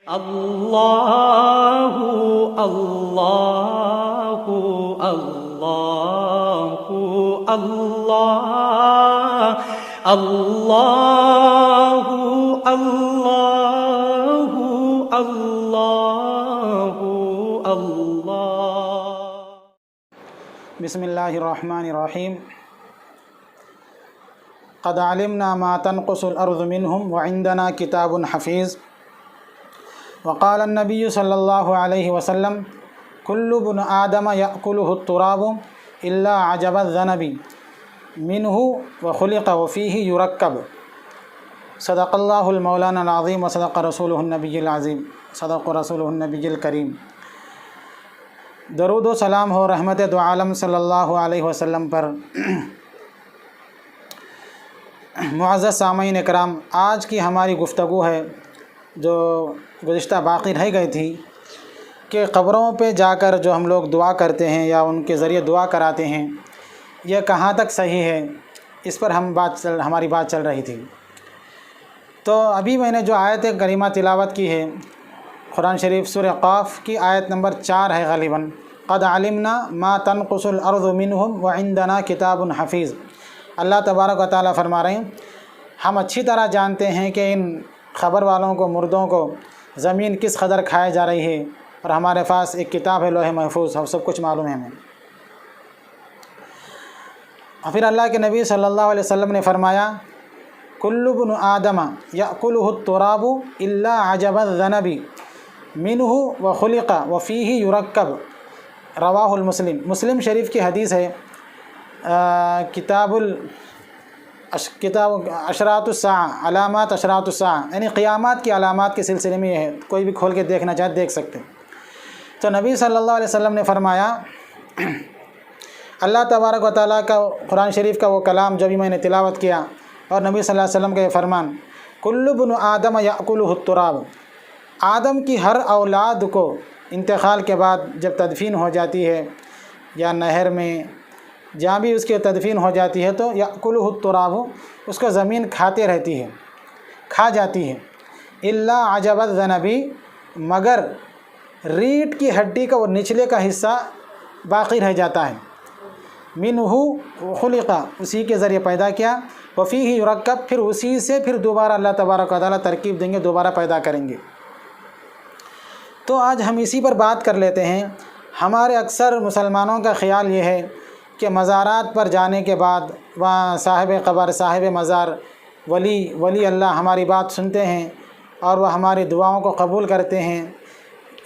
اللہ اللہ اللہ اللہ اللہ اللہ اللہ اللہ۔ بسم اللہ الرحمن الرحیم۔ قد علمنا ما تنقص الارض منهم وعندنا کتاب حفیظ۔ وقال النبی صلی اللہ علیہ وسلم کل ابن آدم یأکلہ التراب الا عجب الذنب منہ وخلق وفیہ یرکب۔ صدق اللہ المولانا العظیم وصدق رسولہ النبی العظیم، صدق رسولہ النبی الکریم۔ درود و سلام ہو رحمت دو عالم صلی اللہ علیہ وسلم پر۔ معزز سامعین اکرام، آج کی ہماری گفتگو ہے جو گزشتہ باقی رہ گئی تھی کہ قبروں پہ جا کر جو ہم لوگ دعا کرتے ہیں یا ان کے ذریعے دعا کراتے ہیں، یہ کہاں تک صحیح ہے، اس پر ہماری بات چل رہی تھی۔ تو ابھی میں نے جو آیت کریمہ تلاوت کی ہے قرآن شریف سورہ قاف کی آیت نمبر 4 ہے غالباً۔ قد علمنا ما تنقص الارض منهم وعندنا کتاب حفیظ۔ اللہ تبارک و تعالیٰ فرما رہے ہیں ہم اچھی طرح جانتے ہیں کہ ان خبر والوں کو، مردوں کو زمین کس قدر کھائے جا رہی ہے، اور ہمارے پاس ایک کتاب ہے لوح محفوظ، ہم سب کچھ معلوم ہے ہمیں۔ اور پھر اللہ کے نبی صلی اللہ علیہ وسلم نے فرمایا کل ابن آدم یأکلہ التراب الا عجب الذنب منہ وخلق وفیہ یرکب۔ رواہ المسلم۔ مسلم شریف کی حدیث ہے، کتاب اشراط الساعہ، علامات اشراط الساعہ، یعنی قیامات کی علامات کے سلسلے میں یہ ہے، کوئی بھی کھول کے دیکھنا چاہے دیکھ سکتے ہیں۔ تو نبی صلی اللہ علیہ وسلم نے فرمایا اللہ تبارک و تعالیٰ کا قرآن شریف کا وہ کلام جو بھی میں نے تلاوت کیا، اور نبی صلی اللہ علیہ وسلم کا یہ فرمان کل ابن آدم یأکلہ التراب۔ آدم کی ہر اولاد کو انتقال کے بعد جب تدفین ہو جاتی ہے یا نہر میں جہاں بھی اس کی تدفین ہو جاتی ہے تو یأکلہ التراب، اس کو زمین کھاتے رہتی ہے، کھا جاتی ہے۔ الا عجب الذنب، مگر ریڑھ کی ہڈی کا وہ نچلے کا حصہ باقی رہ جاتا ہے۔ منہ خلق، اسی کے ذریعے پیدا کیا، وفیہ یرکب، پھر اسی سے پھر دوبارہ اللہ تبارک و تعالیٰ ترکیب دیں گے، دوبارہ پیدا کریں گے۔ تو آج ہم اسی پر بات کر لیتے ہیں۔ ہمارے اکثر مسلمانوں کا خیال یہ ہے کہ مزارات پر جانے کے بعد وہاں صاحب قبر، صاحب مزار، ولی اللہ ہماری بات سنتے ہیں اور وہ ہماری دعاؤں کو قبول کرتے ہیں،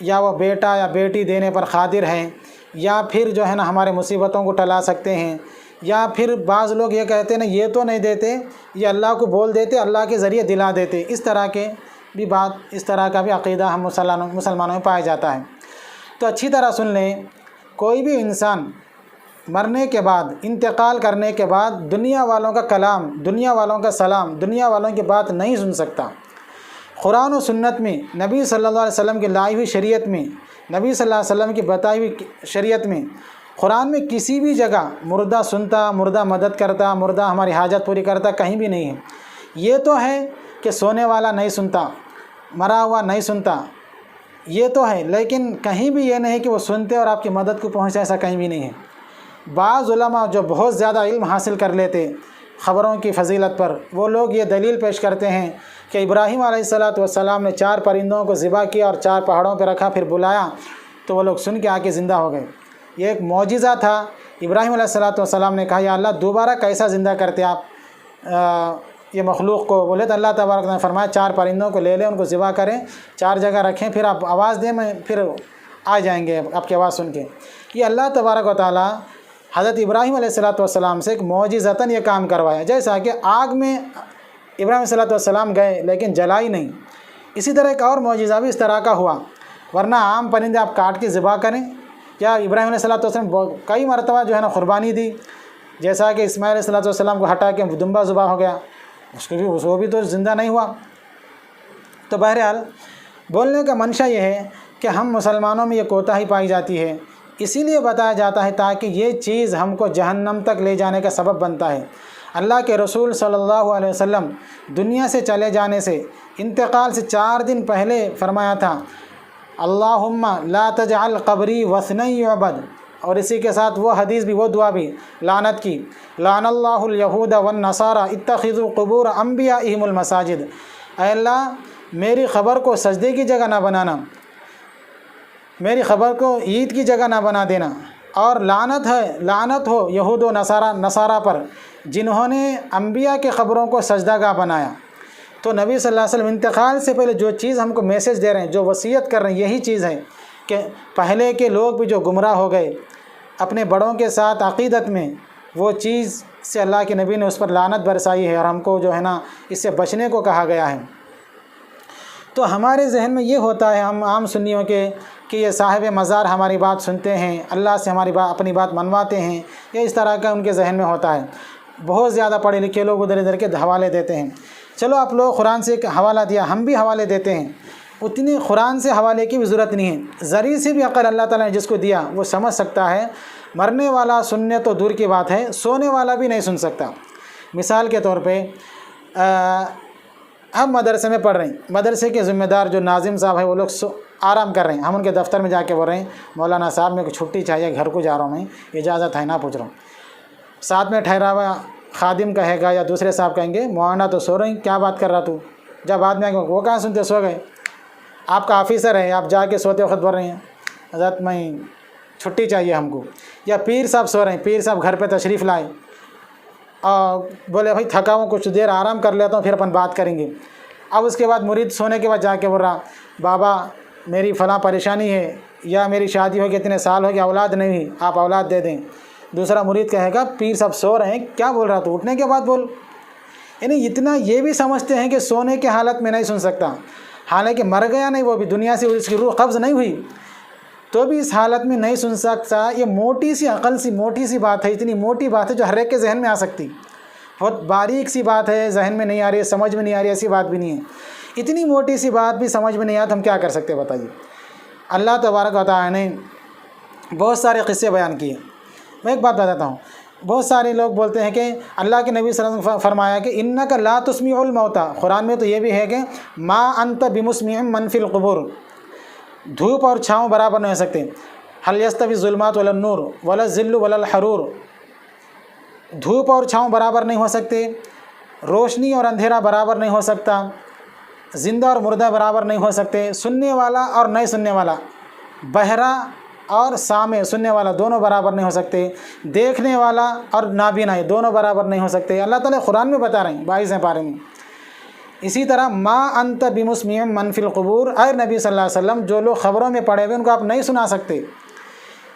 یا وہ بیٹا یا بیٹی دینے پر قادر ہیں، یا پھر جو ہے نا ہمارے مصیبتوں کو ٹلا سکتے ہیں، یا پھر بعض لوگ یہ کہتے ہیں نا یہ تو نہیں دیتے، یہ اللہ کو بول دیتے، اللہ کے ذریعے دلا دیتے۔ اس طرح کے بھی بات، اس طرح کا بھی عقیدہ ہم مسلمانوں میں پایا جاتا ہے۔ تو اچھی طرح سن لیں، کوئی بھی انسان مرنے کے بعد، انتقال کرنے کے بعد دنیا والوں کا کلام، دنیا والوں کا سلام، دنیا والوں کی بات نہیں سن سکتا۔ قرآن و سنت میں، نبی صلی اللہ علیہ وسلم کی لائی ہوئی شریعت میں، نبی صلی اللہ علیہ وسلم کی بتائی ہوئی شریعت میں، قرآن میں کسی بھی جگہ مردہ سنتا، مردہ مدد کرتا، مردہ ہماری حاجت پوری کرتا کہیں بھی نہیں ہے۔ یہ تو ہے کہ سونے والا نہیں سنتا، مرا ہوا نہیں سنتا، یہ تو ہے، لیکن کہیں بھی یہ نہیں کہ وہ سنتے اور آپ کی مدد کو پہنچے، ایسا کہیں بھی نہیں ہے۔ بعض علماء جو بہت زیادہ علم حاصل کر لیتے خبروں کی فضیلت پر، وہ لوگ یہ دلیل پیش کرتے ہیں کہ ابراہیم علیہ السلام نے 4 پرندوں کو ذبح کیا اور 4 پہاڑوں پہ رکھا، پھر بلایا تو وہ لوگ سن کے آ کے زندہ ہو گئے۔ یہ ایک معجزہ تھا۔ ابراہیم علیہ السلام نے کہا یا اللہ دوبارہ کیسا زندہ کرتے آپ یہ مخلوق کو؟ بولے تو اللہ تبارک نے فرمایا 4 پرندوں کو لے لیں، ان کو ذبح کریں، 4 جگہ رکھیں، پھر آپ آواز دیں، میں پھر آ جائیں گے آپ کی آواز سن کے۔ یہ اللہ تبارک و تعالیٰ حضرت ابراہیم علیہ السلام سے ایک معجزتاً یہ کام کروایا، جیسا کہ آگ میں ابراہیم علیہ السلام گئے لیکن جلائی نہیں، اسی طرح ایک اور معجزہ بھی اس طرح کا ہوا۔ ورنہ عام پرندے آپ کاٹ کے ذبح کریں، یا ابراہیم علیہ السلام کئی مرتبہ جو ہے نا قربانی دی، جیسا کہ اسماعیل علیہ السلام کو ہٹا کے دمبا ذبح ہو گیا، وہ بھی تو زندہ نہیں ہوا۔ تو بہرحال بولنے کا منشا یہ ہے کہ ہم مسلمانوں میں یہ کوتاہی پائی جاتی ہے، اسی لیے بتایا جاتا ہے تاکہ یہ چیز ہم کو جہنم تک لے جانے کا سبب بنتا ہے۔ اللہ کے رسول صلی اللہ علیہ وسلم دنیا سے چلے جانے سے انتقال سے 4 دن پہلے فرمایا تھا، اللہم لا تجعل قبری وثنا یعبد، اور اسی کے ساتھ وہ حدیث بھی، وہ دعا بھی لعنت کی، لعن اللہ الیہود والنصارى اتخذوا قبور انبیائہم المساجد، اے اللہ میری قبر کو سجدے کی جگہ نہ بنانا، میری قبر کو عید کی جگہ نہ بنا دینا، اور لعنت ہو یہود و نصارہ پر جنہوں نے انبیاء کے قبروں کو سجدہ گاہ بنایا۔ تو نبی صلی اللہ علیہ وسلم انتقال سے پہلے جو چیز ہم کو میسج دے رہے ہیں، جو وصیت کر رہے ہیں، یہی چیز ہے کہ پہلے کے لوگ بھی جو گمراہ ہو گئے اپنے بڑوں کے ساتھ عقیدت میں، وہ چیز سے اللہ کے نبی نے اس پر لعنت برسائی ہے، اور ہم کو جو ہے نا اس سے بچنے کو کہا گیا ہے۔ تو ہمارے ذہن میں یہ ہوتا ہے، ہم عام سنیوں کے، کہ یہ صاحب مزار ہماری بات سنتے ہیں، اللہ سے اپنی بات منواتے ہیں، یہ اس طرح کا ان کے ذہن میں ہوتا ہے۔ بہت زیادہ پڑھے لکھے لوگ ادھر ادھر کے حوالے دیتے ہیں۔ چلو آپ لوگ قرآن سے ایک حوالہ دیا، ہم بھی حوالے دیتے ہیں، اتنی قرآن سے حوالے کی بھی ضرورت نہیں ہے، ذریعے سے بھی عقل اللہ تعالیٰ نے جس کو دیا وہ سمجھ سکتا ہے۔ مرنے والا سننے تو دور کی بات ہے، سونے والا بھی نہیں سن سکتا۔ مثال کے طور پہ ہم مدرسے میں پڑھ رہے ہیں، مدرسے کے ذمہ دار جو ناظم صاحب ہیں وہ لوگ آرام کر رہے ہیں، ہم ان کے دفتر میں جا کے بول رہے ہیں مولانا صاحب میرے کو چھٹی چاہیے، گھر کو جا رہا ہوں، میں اجازت ہے، نہ پوچھ رہا ہوں۔ ساتھ میں ٹھہرا ہوا خادم کہے گا یا دوسرے صاحب کہیں گے مولانا تو سو رہے ہیں، کیا بات کر رہا تو، جب بعد میں وہ کہاں سنتے، سو گئے۔ آپ کا آفیسر ہے، آپ جا کے سوتے وقت بول رہے ہیں حضرت میں چھٹی چاہیے ہم کو، یا پیر صاحب سو رہے ہیں، پیر صاحب گھر پہ تشریف لائے اور بولے بھائی تھکا ہوں کچھ دیر آرام کر لیتا ہوں پھر اپن بات کریں گے۔ اب اس کے بعد مرید سونے کے بعد جا کے بول رہا بابا میری فلاں پریشانی ہے، یا میری شادی ہو گئی اتنے سال ہو گئے اولاد نہیں ہوئی، آپ اولاد دے دیں۔ دوسرا مرید کہے گا پیر صاحب سو رہے ہیں، کیا بول رہا تو، اٹھنے کے بعد بول۔ یعنی اتنا یہ بھی سمجھتے ہیں کہ سونے کے حالت میں نہیں سن سکتا، حالانکہ مر گیا نہیں، وہ بھی دنیا سے اس کی روح قبض نہیں ہوئی، تو بھی اس حالت میں نہیں سن سکتا۔ یہ موٹی سی عقل سی موٹی سی بات ہے، اتنی موٹی بات ہے جو ہر ایک کے ذہن میں آ سکتی، بہت باریک سی بات ہے، ذہن میں نہیں آ رہی ہے، سمجھ میں نہیں آ رہی ہے، ایسی بات بھی نہیں ہے۔ اتنی موٹی سی بات بھی سمجھ میں نہیں آتی، ہم کیا کر سکتے بتائیے۔ اللہ تبارک و تعالیٰ نے بہت سارے قصے بیان کیے۔ میں ایک بات بتاتا ہوں، بہت سارے لوگ بولتے ہیں کہ اللہ کے نبی صلی اللہ علیہ وسلم نے فرمایا کہ انک لا تسمیع الموتى، قرآن میں تو یہ بھی ہے کہ ما انت بمسمیع من فی القبور، دھوپ اور چھاؤں برابر نہیں ہو سکتے، هل یستوی الظلمات ولا النور ولا الظل ولا الحرور، دھوپ اور چھاؤں برابر نہیں ہو سکتے، روشنی اور اندھیرا برابر نہیں ہو سکتا، زندہ اور مردہ برابر نہیں ہو سکتے، سننے والا اور نہیں سننے والا، بہرا اور سامع سننے والا دونوں برابر نہیں ہو سکتے، دیکھنے والا اور نابینا دونوں برابر نہیں ہو سکتے۔ اللہ تعالیٰ قرآن میں بتا رہے ہیں 22ویں پارے میں۔ اسی طرح ما انت بمسمیع من فی القبور، اے نبی صلی اللہ علیہ وسلم جو لوگ خبروں میں پڑے ہوئے ان کو آپ نہیں سنا سکتے۔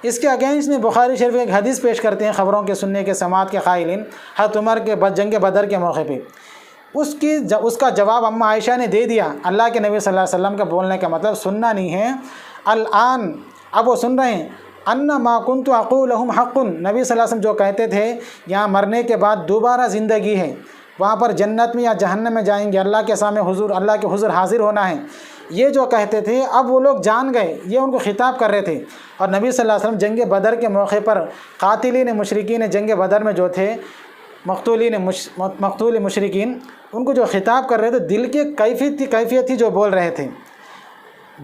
اس کے اگینسٹ میں بخاری شریف ایک حدیث پیش کرتے ہیں خبروں کے سننے کے سماعت کے قائلین، حضرت عمر کے جنگ بدر کے موقع پہ اس کا جواب اماں عائشہ نے دے دیا۔ اللہ کے نبی صلی اللہ علیہ وسلم کا بولنے کا مطلب سننا نہیں ہے، الان اب وہ سن رہے ہیں، ان ما کنت اقولہم حق، نبی صلی اللہ علیہ وسلم جو کہتے تھے یہاں مرنے کے بعد دوبارہ زندگی ہے، وہاں پر جنت میں یا جہنم میں جائیں گے، اللہ کے سامنے اللہ کے حضور حاضر ہونا ہے، یہ جو کہتے تھے اب وہ لوگ جان گئے، یہ ان کو خطاب کر رہے تھے۔ اور نبی صلی اللہ علیہ وسلم جنگ بدر کے موقع پر قاتلین مشرکین جنگ بدر میں جو تھے، مقتول مشرکین، ان کو جو خطاب کر رہے تھے دل کی کیفیت تھی جو بول رہے تھے۔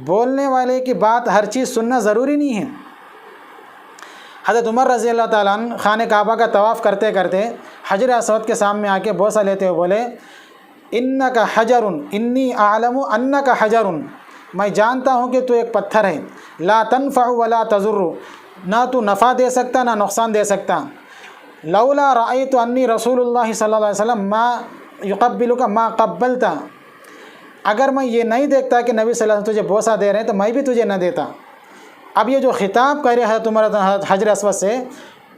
بولنے والے کی بات ہر چیز سننا ضروری نہیں ہے۔ حضرت عمر رضی اللہ تعالیٰ عنہ خانہ کعبہ کا طواف کرتے کرتے حجر اسود کے سامنے آ کے بوسہ لیتے ہوئے بولے انک حجر انی اعلم انک حجر، میں جانتا ہوں کہ تو ایک پتھر ہے، لا تنفع ولا تضر، نہ تو نفع دے سکتا نہ نقصان دے سکتا، لولا رأیت انی رسول اللہ صلی اللہ علیہ وسلم ما یقبلک ما قبلت، اگر میں یہ نہیں دیکھتا کہ نبی صلی اللہ علیہ وسلم تجھے بوسہ دے رہے ہیں تو میں بھی تجھے نہ دیتا۔ اب یہ جو خطاب کر رہے حضرت عمر حجر اسود سے،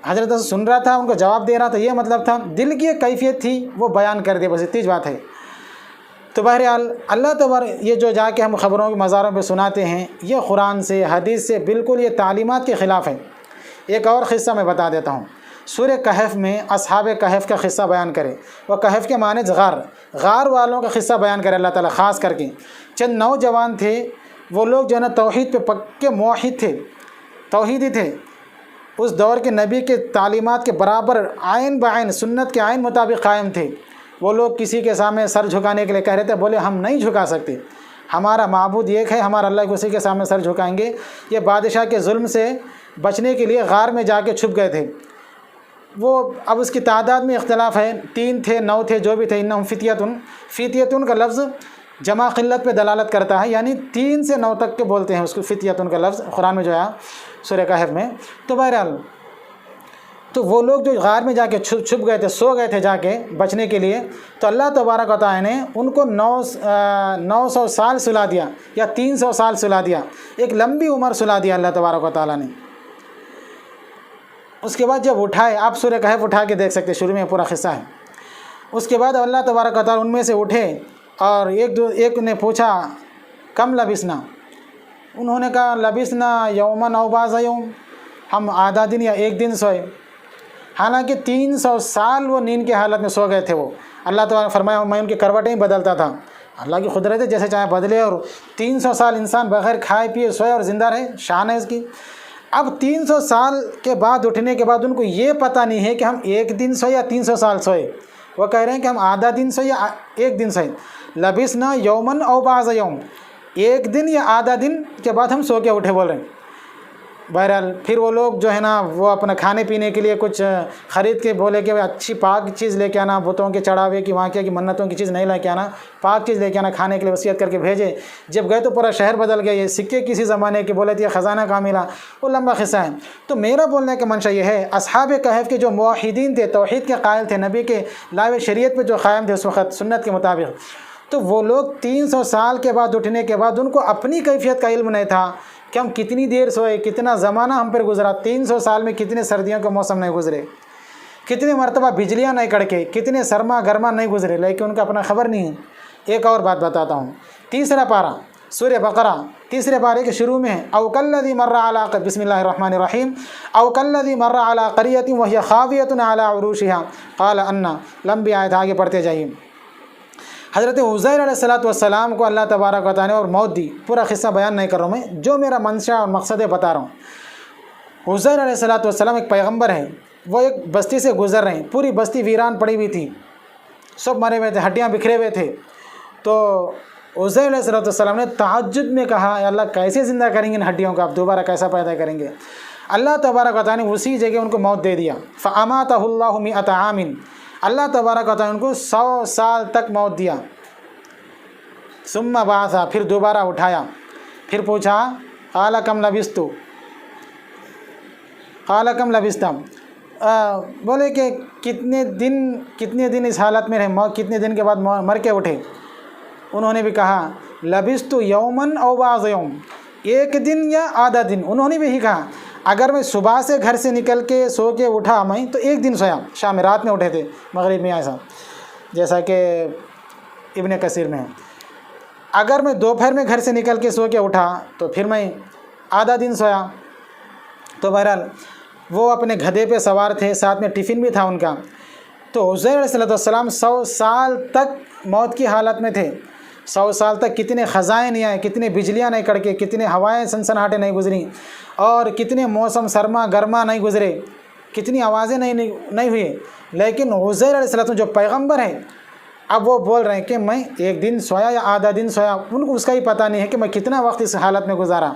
حضرت اسود سن رہا تھا، ان کو جواب دے رہا تھا، یہ مطلب تھا، دل کی ایک کیفیت تھی وہ بیان کر دے، بس اتنی بات ہے۔ تو بہرحال اللہ تبارک یہ جو جا کے ہم خبروں کے مزاروں پہ سناتے ہیں، یہ قرآن سے حدیث سے بالکل یہ تعلیمات کے خلاف ہے۔ ایک اور قصہ میں بتا دیتا ہوں، سورہ کہف میں اصحاب کہف کا قصہ بیان کرے، وہ کہف کے معنی غار والوں کا قصہ بیان کرے اللہ تعالیٰ، خاص کر کے چند نوجوان تھے، وہ لوگ جو ہے نا توحید پہ پکے موحد تھے، توحیدی تھے، اس دور کے نبی کے تعلیمات کے برابر عین بعین سنت کے عین مطابق قائم تھے، وہ لوگ کسی کے سامنے سر جھکانے کے لیے کہہ رہے تھے، بولے ہم نہیں جھکا سکتے، ہمارا معبود ایک ہے، ہمارا اللہ کسی کے سامنے سر جھکائیں گے۔ یہ بادشاہ کے ظلم سے بچنے کے لیے غار میں جا کے چھپ گئے تھے۔ وہ اب اس کی تعداد میں اختلاف ہے، 3 تھے 9 تھے، جو بھی تھے، انہم فتیتن، فتیتن کا لفظ جمع قلت پہ دلالت کرتا ہے، یعنی 3 سے 9 تک کے بولتے ہیں اس کو فتیتن کا لفظ قرآن میں جو ہے سورہ کہف میں۔ تو بہرحال تو وہ لوگ جو غار میں جا کے چھپ گئے تھے، سو گئے تھے جا کے بچنے کے لیے، تو اللہ تبارک و تعالی نے ان کو 900 سال سلا دیا یا 300 سال سلا دیا، ایک لمبی عمر سلا دیا اللہ تبارک و تعالی نے۔ اس کے بعد جب اٹھائے، آپ سورہ کہف اٹھا کے دیکھ سکتے، شروع میں پورا قصہ ہے۔ اس کے بعد اللہ تبارک و تعالی ان میں سے اٹھے اور ایک نے پوچھا کم لبسنا، انہوں نے کہا لبسنا یومن او بعض یوم، ہم آدھا دن یا ایک دن سوئے، حالانکہ 300 سال وہ نیند کے حالت میں سو گئے تھے۔ وہ اللہ تعالیٰ نے فرمایا میں ان کی کروٹیں ہی بدلتا تھا، اللہ کی قدرت ہے جیسے چاہے بدلے، اور 300 سال انسان بغیر کھائے پیے سوئے اور زندہ رہے، شان ہے اس کی۔ اب 300 سال کے بعد اٹھنے کے بعد ان کو یہ پتہ نہیں ہے کہ ہم ایک دن سوئے یا 300 سال سوئے، وہ کہہ رہے ہیں کہ ہم آدھا دن سوئے یا ایک دن سوئے، لبسنا یومن او بعض یوم، ایک دن یا آدھا دن کے بعد ہم سو کے اٹھے بول رہے ہیں۔ بہرحال پھر وہ لوگ جو ہے نا وہ اپنا کھانے پینے کے لیے کچھ خرید کے بولے کہ اچھی پاک چیز لے کے آنا، بتوں کے چڑھاوے کی وہاں کی منتوں کی چیز نہیں لے کے آنا، پاک چیز لے کے آنا کھانے کے لیے وصیت کر کے بھیجے۔ جب گئے تو پورا شہر بدل گیا، یہ سکے کسی زمانے کے بولے تھے خزانہ کہاں ملا، وہ لمبا قصہ ہے۔ تو میرا بولنے کا منشا یہ ہے، اصحاب کہف کے جو موحدین تھے، توحید کے قائل تھے، نبی کے لائے شریعت پہ جو قائم تھے اس وقت سنت کے مطابق، تو وہ لوگ 300 سال کے بعد اٹھنے کے بعد ان کو اپنی کیفیت کا علم نہیں تھا کہ ہم کتنی دیر سوئے، کتنا زمانہ ہم پر گزرا، 300 سال میں کتنے سردیوں کے موسم نہیں گزرے، کتنے مرتبہ بجلیاں نہیں کڑکے، کتنے سرما گرما نہیں گزرے، لیکن ان کا اپنا خبر نہیں ہے۔ ایک اور بات بتاتا ہوں، 3 پارہ سورہ بقرہ 3 پارے کے شروع میں ہے، او کالذی مر علی، بسم اللہ الرحمن الرحیم، او کالذی مر علی قریۃ وہی خاویۃ علی عروشہا قال انا، لمبی آیت، آگے پڑھتے جائیے۔ حضرت عزیر علیہ السلام کو اللہ تبارک و تعالی نے اور موت دی، پورا قصہ بیان نہیں کر رہا ہوں میں، جو میرا منشا اور مقصد ہے بتا رہا ہوں۔ عزیر علیہ السلام ایک پیغمبر ہے، وہ ایک بستی سے گزر رہے ہیں، پوری بستی ویران پڑی ہوئی تھی، سب مرے ہوئے تھے، ہڈیاں بکھرے ہوئے تھے۔ تو عزیر علیہ السلام نے تعجب میں کہا اے اللہ کیسے زندہ کریں گے ان ہڈیوں کو، آپ دوبارہ کیسا پیدا کریں گے؟ اللہ تبارک و تعالی نے اسی جگہ ان کو موت دے دیا، فاماتہ اللہ 100 عام، اللہ تبارک و تعالی نے ان کو 100 سال تک موت دیا۔ ثم بعثا، پھر دوبارہ اٹھایا، پھر پوچھا قال کم لبثت، قال کم لبثت، بولے کہ کتنے دن اس حالت میں رہے، کتنے دن کے بعد مر کے اٹھے؟ انہوں نے بھی کہا لبثت یومن او بعض یوم، ایک دن یا آدھا دن۔ انہوں نے بھی یہی کہا اگر میں صبح سے گھر سے نکل کے سو کے اٹھا میں تو ایک دن سویا، شام رات میں اٹھے تھے، مغرب میں ایسا، جیسا کہ ابن کثیر میں ہے۔ اگر میں دوپہر میں گھر سے نکل کے سو کے اٹھا تو پھر میں آدھا دن سویا۔ تو بہرحال وہ اپنے گدھے پہ سوار تھے، ساتھ میں ٹفن بھی تھا ان کا۔ تو عزیر علیہ السلام 100 سال تک موت کی حالت میں تھے، 100 سال تک کتنے خزائیں نہیں آئے، کتنے بجلیاں نہیں کڑکے، کتنے ہوائیں سنسناہٹیں نہیں گزریں، اور کتنے موسم سرما گرما نہیں گزرے، کتنی آوازیں نہیں ہوئی، لیکن عزیر علیہ السلام جو پیغمبر ہیں اب وہ بول رہے ہیں کہ میں ایک دن سویا یا آدھا دن سویا، ان کو اس کا ہی پتہ نہیں ہے کہ میں کتنا وقت اس حالت میں گزارا۔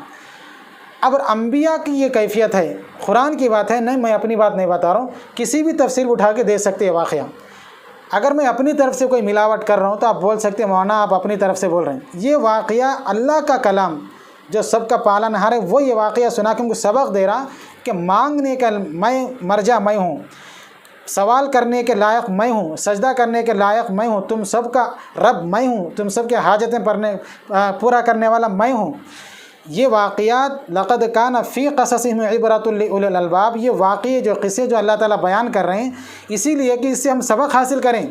اب انبیاء کی یہ کیفیت ہے، قرآن کی بات ہے، نہیں میں اپنی بات نہیں بتا رہا ہوں، کسی بھی تفسیر اٹھا کے دے سکتے ہیں واقعہ۔ اگر میں اپنی طرف سے کوئی ملاوٹ کر رہا ہوں تو آپ بول سکتے ہیں مولانا آپ اپنی طرف سے بول رہے ہیں، یہ واقعہ اللہ کا کلام جو سب کا پالن ہار ہے وہ یہ واقعہ سنا کے ان کو سبق دے رہا کہ مانگنے کا میں مرجع میں ہوں، سوال کرنے کے لائق میں ہوں، سجدہ کرنے کے لائق میں ہوں، تم سب کا رب میں ہوں، تم سب کے حاجتیں پورا کرنے والا میں ہوں۔ یہ واقعات لقد کان فی قصصہم عبرۃ لأولی الالباب، یہ واقعے جو قصے جو اللہ تعالیٰ بیان کر رہے ہیں اسی لیے کہ اس سے ہم سبق حاصل کریں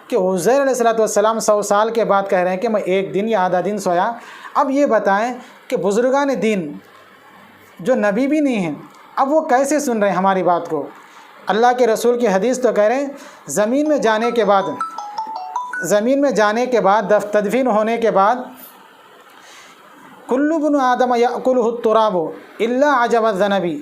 کہ عزیر علیہ السلام 100 سال کے بعد کہہ رہے ہیں کہ میں ایک دن یا آدھا دن سویا۔ اب یہ بتائیں کہ بزرگان دین جو نبی بھی نہیں ہیں اب وہ کیسے سن رہے ہیں ہماری بات کو؟ اللہ کے رسول کی حدیث تو کہہ رہے ہیں زمین میں جانے کے بعد تدفین ہونے کے بعد کل بن آدم یأکلہ التراب الا عجب الذنبی،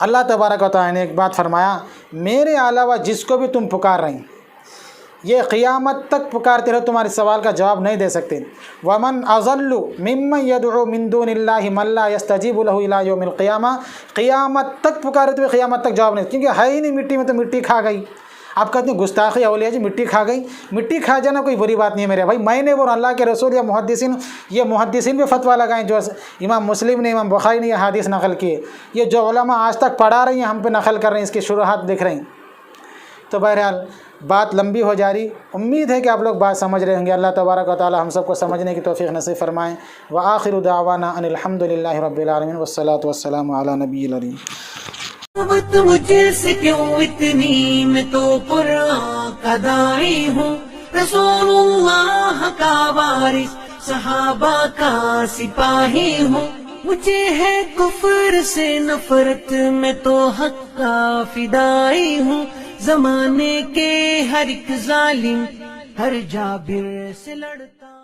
اللہ تبارک و تعالیٰ نے ایک بات فرمایا، میرے علاوہ جس کو بھی تم پکار رہے ہیں یہ قیامت تک پکارتے رہو، تمہارے سوال کا جواب نہیں دے سکتے۔ وَمَنْ أَضَلُّ مِمَّنْ يَدْعُو مِن دُونِ اللَّهِ مَن لَّا يَسْتَجِيبُ لَهُ إِلَىٰ يَوْمِ الْقِيَامَةِ، قیامت تک پکارے تو قیامت تک جواب نہیں، کیونکہ ہے ہی نہیں مٹی میں، تو مٹی کھا گئی۔ آپ کہتے ہیں گستاخی اولیاء جی، مٹی کھا گئی، مٹی کھا جانا کوئی بری بات نہیں ہے میرے بھائی، میں نے بول اللہ کے رسول یا محدثین، یہ محدثین بھی فتویٰ لگائیں، جو امام مسلم نے، امام بخاری نے یہ حدیث نقل کی ہے، یہ جو علماء آج تک پڑھا رہی ہیں ہم پہ نقل کر رہے ہیں، اس کی شروحات لکھ رہے ہیں۔ تو بہرحال بات لمبی ہو جا رہی، امید ہے کہ آپ لوگ بات سمجھ رہے ہوں گے۔ اللہ تبارک و تعالی ہم سب کو سمجھنے کی توفیق نصیب فرمائیں۔ وآخر دعوانا ان الحمد للہ رب العالمین والصلاة والسلام علی نبی الکریم۔ محبت مجھ سے کیوں اتنی، میں تو قرآن کا داعی ہوں، رسول اللہ کا وارث، صحابہ کا سپاہی ہوں، مجھے ہے کفر سے نفرت، میں تو حق کا فدائی ہوں، زمانے کے ہر ایک ظالم ہر جابر سے لڑتا